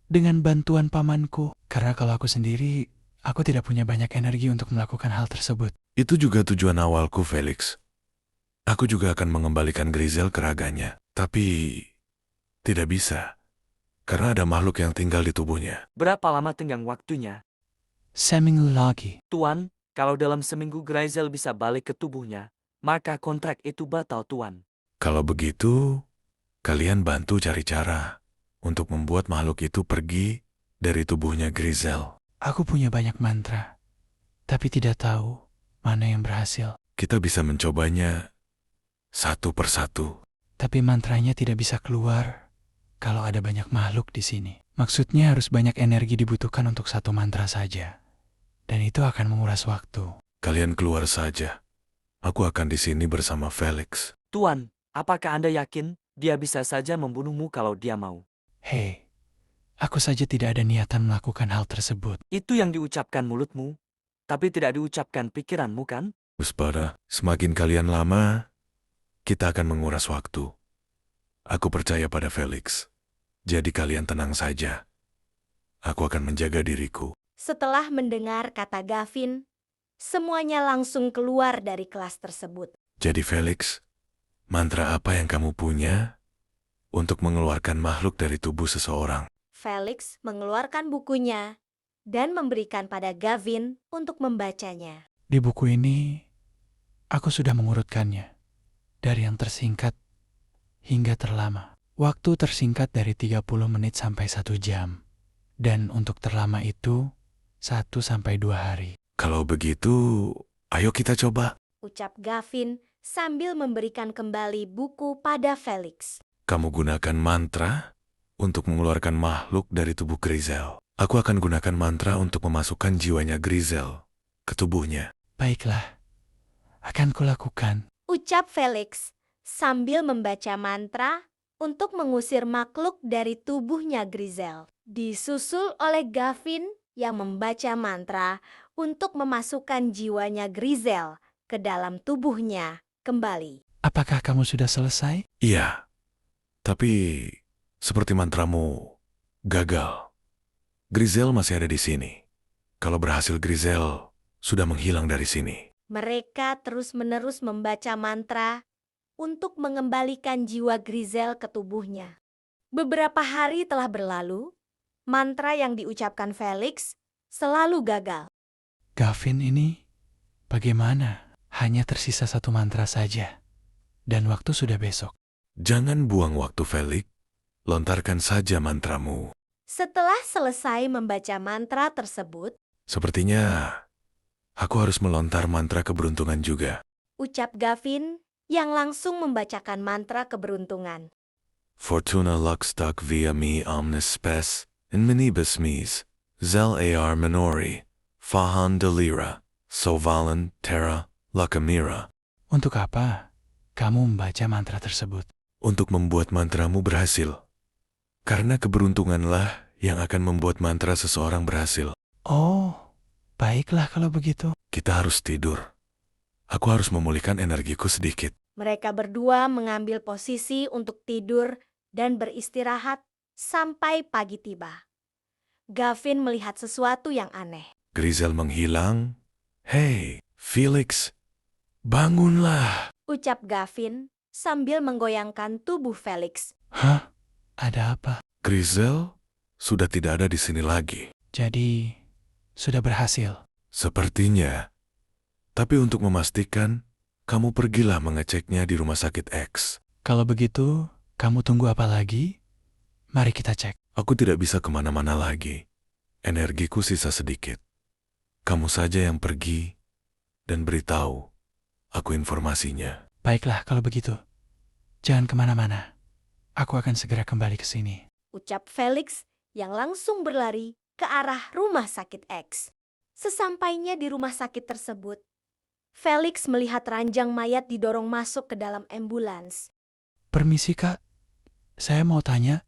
dengan bantuan pamanku. Karena kalau aku sendiri, aku tidak punya banyak energi untuk melakukan hal tersebut. Itu juga tujuan awalku, Felix. Aku juga akan mengembalikan Grizel ke raganya. Tapi tidak bisa, karena ada makhluk yang tinggal di tubuhnya. Berapa lama tenggang waktunya? Seminggu lagi. Tuan, kalau dalam seminggu Grizel bisa balik ke tubuhnya, maka kontrak itu batal, Tuan. Kalau begitu, kalian bantu cari cara untuk membuat makhluk itu pergi dari tubuhnya Grizel. Aku punya banyak mantra, tapi tidak tahu mana yang berhasil. Kita bisa mencobanya satu persatu. Tapi mantranya tidak bisa keluar kalau ada banyak makhluk di sini. Maksudnya harus banyak energi dibutuhkan untuk satu mantra saja. Dan itu akan menguras waktu. Kalian keluar saja. Aku akan di sini bersama Felix. Tuan, apakah Anda yakin dia bisa saja membunuhmu kalau dia mau? Hei, aku saja tidak ada niatan melakukan hal tersebut. Itu yang diucapkan mulutmu, tapi tidak diucapkan pikiranmu kan? Waspada, semakin kalian lama, kita akan menguras waktu. Aku percaya pada Felix. Jadi kalian tenang saja. Aku akan menjaga diriku. Setelah mendengar kata Gavin, semuanya langsung keluar dari kelas tersebut. Jadi Felix, mantra apa yang kamu punya untuk mengeluarkan makhluk dari tubuh seseorang? Felix mengeluarkan bukunya dan memberikan pada Gavin untuk membacanya. Di buku ini, aku sudah mengurutkannya. Dari yang tersingkat hingga terlama. Waktu tersingkat dari 30 menit sampai 1 jam. Dan untuk terlama itu, 1 sampai 2 hari. Kalau begitu, ayo kita coba. Ucap Gavin sambil memberikan kembali buku pada Felix. Kamu gunakan mantra untuk mengeluarkan makhluk dari tubuh Grizel. Aku akan gunakan mantra untuk memasukkan jiwanya Grizel ke tubuhnya. Baiklah, akan kulakukan. Ucap Felix sambil membaca mantra untuk mengusir makhluk dari tubuhnya Grizel. Disusul oleh Gavin yang membaca mantra untuk memasukkan jiwanya Grizel ke dalam tubuhnya kembali. Apakah kamu sudah selesai? Iya, tapi seperti mantramu gagal. Grizel masih ada di sini. Kalau berhasil, Grizel sudah menghilang dari sini. Mereka terus-menerus membaca mantra untuk mengembalikan jiwa Grizel ke tubuhnya. Beberapa hari telah berlalu, mantra yang diucapkan Felix selalu gagal. Gavin ini bagaimana? Hanya tersisa 1 mantra saja. Dan waktu sudah besok. Jangan buang waktu, Felix. Lontarkan saja mantramu. Setelah selesai membaca mantra tersebut, Sepertinya aku harus melontar mantra keberuntungan juga. ucap Gavin yang langsung membacakan mantra keberuntungan. Fortuna lux duc via me omnis spes, in minibus mes, zel ar minori, fahan delira, sovalan terra, lacamira. Untuk apa kamu membaca mantra tersebut? Untuk membuat mantramu berhasil. Karena keberuntunganlah yang akan membuat mantra seseorang berhasil. Oh, baiklah kalau begitu. Kita harus tidur. Aku harus memulihkan energiku sedikit. Mereka berdua mengambil posisi untuk tidur dan beristirahat sampai pagi tiba. Gavin melihat sesuatu yang aneh. Grizel menghilang. Hei, Felix, bangunlah. Ucap Gavin sambil menggoyangkan tubuh Felix. Hah? Ada apa? Grizel sudah tidak ada di sini lagi. Jadi, sudah berhasil. Sepertinya. Tapi untuk memastikan, kamu pergilah mengeceknya di rumah sakit X. Kalau begitu, kamu tunggu apa lagi? Mari kita cek. Aku tidak bisa kemana-mana lagi. Energiku sisa sedikit. Kamu saja yang pergi dan beritahu aku informasinya. Baiklah kalau begitu. Jangan kemana-mana. Aku akan segera kembali ke sini. Ucap Felix yang langsung berlari ke arah rumah sakit X. Sesampainya di rumah sakit tersebut, Felix melihat ranjang mayat didorong masuk ke dalam ambulans. Permisi kak, saya mau tanya,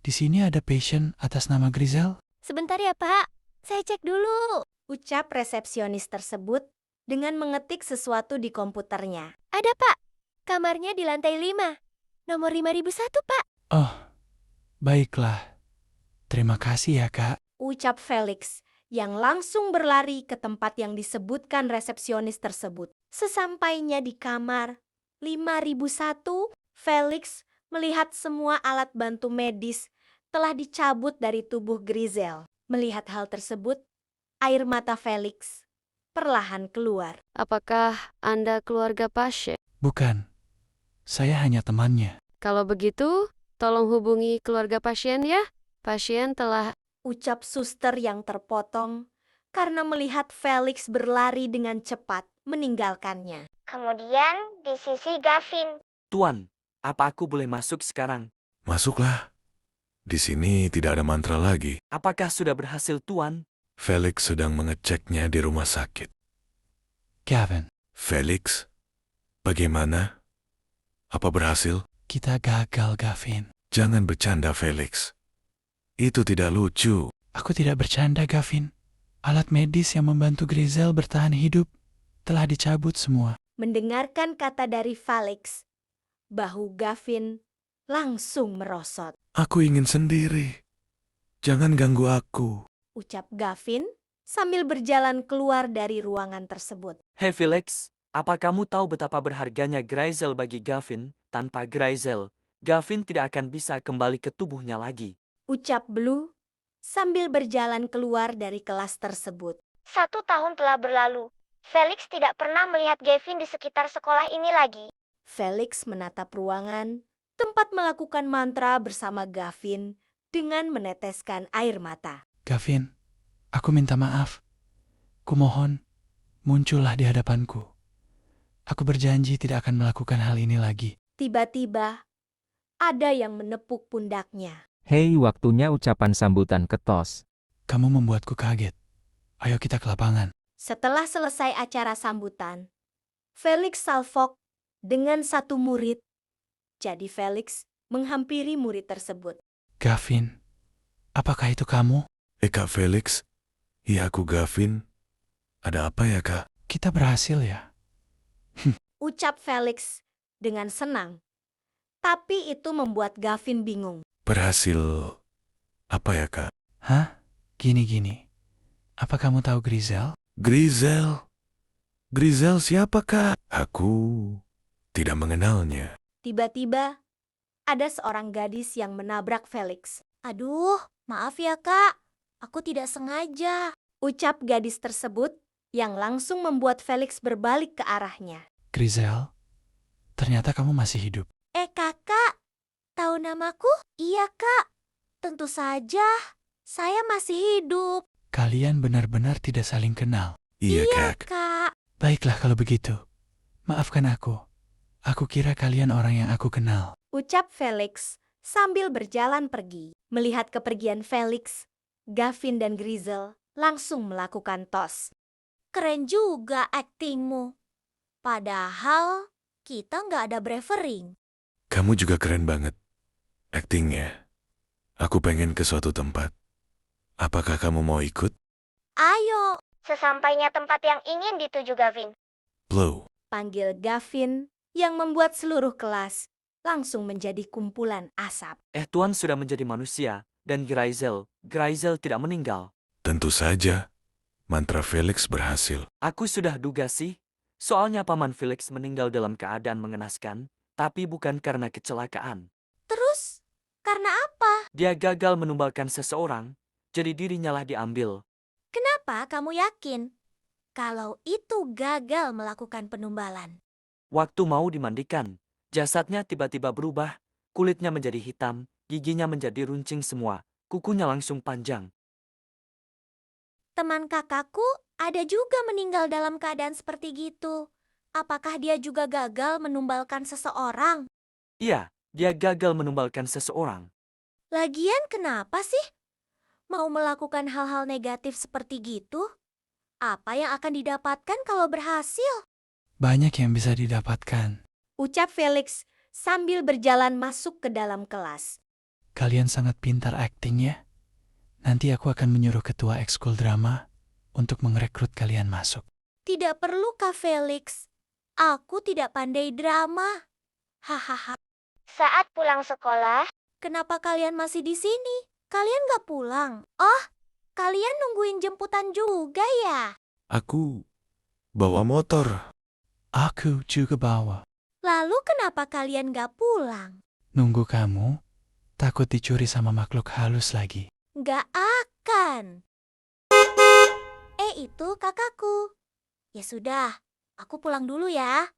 di sini ada pasien atas nama Grizel? Sebentar ya Pak, saya cek dulu. Ucap resepsionis tersebut dengan mengetik sesuatu di komputernya. Ada Pak, kamarnya di lantai 5, nomor 5001 Pak. Oh, baiklah. Terima kasih ya kak. Ucap Felix yang langsung berlari ke tempat yang disebutkan resepsionis tersebut. Sesampainya di kamar 5001, Felix melihat semua alat bantu medis telah dicabut dari tubuh Grizel. Melihat hal tersebut, air mata Felix perlahan keluar. Apakah Anda keluarga pasien? Bukan, saya hanya temannya. Kalau begitu, tolong hubungi keluarga pasien ya. Pasien telah... Ucap suster yang terpotong karena melihat Felix berlari dengan cepat meninggalkannya. Kemudian di sisi Gavin. Tuan, apa aku boleh masuk sekarang? Masuklah. Di sini tidak ada mantra lagi. Apakah sudah berhasil, Tuan? Felix sedang mengeceknya di rumah sakit. Gavin, Felix, bagaimana? Apa berhasil? kita gagal Gavin. Jangan bercanda, Felix. Itu tidak lucu. Aku tidak bercanda Gavin. Alat medis yang membantu Grizel bertahan hidup telah dicabut semua. Mendengarkan kata dari Felix, bahu Gavin langsung merosot. Aku ingin sendiri. Jangan ganggu aku. Ucap Gavin sambil berjalan keluar dari ruangan tersebut. Hei Felix, apa kamu tahu betapa berharganya Grizel bagi Gavin? Tanpa Grizel, Gavin tidak akan bisa kembali ke tubuhnya lagi. Ucap Blue sambil berjalan keluar dari kelas tersebut. 1 tahun telah berlalu. Felix tidak pernah melihat Gavin di sekitar sekolah ini lagi. Felix menatap ruangan tempat melakukan mantra bersama Gavin dengan meneteskan air mata. Gavin, aku minta maaf. Kumohon, muncullah di hadapanku. Aku berjanji tidak akan melakukan hal ini lagi. Tiba-tiba, ada yang menepuk pundaknya. Hei, waktunya ucapan sambutan ke TOS. Kamu membuatku kaget. Ayo kita ke lapangan. Setelah selesai acara sambutan, Felix salvok dengan 1 murid. Jadi Felix menghampiri murid tersebut. Gavin, apakah itu kamu? Kak Felix? Iya, aku Gavin. Ada apa ya, Kak? Kita berhasil ya? Ucap Felix dengan senang. Tapi itu membuat Gavin bingung. Berhasil apa ya, Kak? Hah? Gini. Apa kamu tahu Grizel? Grizel? Grizel siapa, Kak? Aku tidak mengenalnya. Tiba-tiba, ada seorang gadis yang menabrak Felix. Aduh, maaf ya kak. Aku tidak sengaja. Ucap gadis tersebut yang langsung membuat Felix berbalik ke arahnya. Grizel, ternyata kamu masih hidup. Kakak, tahu namaku? Iya kak, tentu saja. Saya masih hidup. Kalian benar-benar tidak saling kenal. Iya, Kak. Kak, Baiklah kalau begitu. Maafkan aku. Aku kira kalian orang yang aku kenal. Ucap Felix Sambil berjalan pergi, melihat kepergian Felix, Gavin dan Grizel langsung melakukan tos. Keren juga aktingmu. Padahal kita nggak ada brevering. Kamu juga keren banget. Aktingnya. Aku pengen ke suatu tempat. Apakah kamu mau ikut? Ayo. Sesampainya tempat yang ingin dituju Gavin. Blow. Panggil Gavin yang membuat seluruh kelas langsung menjadi kumpulan asap. Tuan sudah menjadi manusia, dan Grizel tidak meninggal. Tentu saja. Mantra Felix berhasil. Aku sudah duga sih. Soalnya Paman Felix meninggal dalam keadaan mengenaskan, tapi bukan karena kecelakaan. Terus, karena apa? Dia gagal menumbalkan seseorang, jadi dirinya lah diambil. Kenapa kamu yakin kalau itu gagal melakukan penumbalan? Waktu mau dimandikan, jasadnya tiba-tiba berubah, kulitnya menjadi hitam, giginya menjadi runcing semua, kukunya langsung panjang. Teman kakakku ada juga meninggal dalam keadaan seperti gitu. Apakah dia juga gagal menumbalkan seseorang? Iya, dia gagal menumbalkan seseorang. Lagian kenapa sih? Mau melakukan hal-hal negatif seperti gitu? Apa yang akan didapatkan kalau berhasil? Banyak yang bisa didapatkan. Ucap Felix sambil berjalan masuk ke dalam kelas. Kalian sangat pintar akting ya. Nanti aku akan menyuruh ketua ekskul drama untuk merekrut kalian masuk. Tidak perlu Kak Felix. Aku tidak pandai drama. Hahaha. Saat pulang sekolah, kenapa kalian masih di sini? Kalian gak pulang? Oh, kalian nungguin jemputan juga ya? Aku bawa motor. Aku juga bawa. Lalu kenapa kalian gak pulang? Nunggu kamu, takut dicuri sama makhluk halus lagi. Gak akan. Itu kakakku. Ya sudah, aku pulang dulu ya.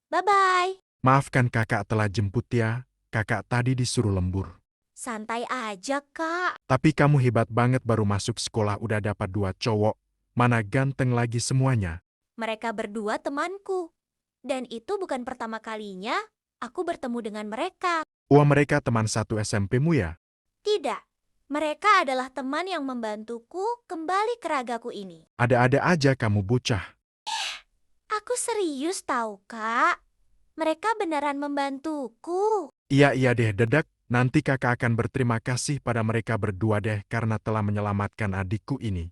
Bye-bye. Maafkan kakak telah jemput ya, kakak tadi disuruh lembur. Santai aja, Kak. Tapi kamu hebat banget baru masuk sekolah udah dapat 2 cowok. Mana ganteng lagi semuanya. Mereka berdua temanku. Dan itu bukan pertama kalinya aku bertemu dengan mereka. Wah, mereka teman satu SMP-mu ya? Tidak. Mereka adalah teman yang membantuku kembali ke ragaku ini. Ada-ada aja kamu bocah. Aku serius tahu, Kak. Mereka beneran membantuku. Iya deh Dedak, nanti kakak akan berterima kasih pada mereka berdua deh karena telah menyelamatkan adikku ini.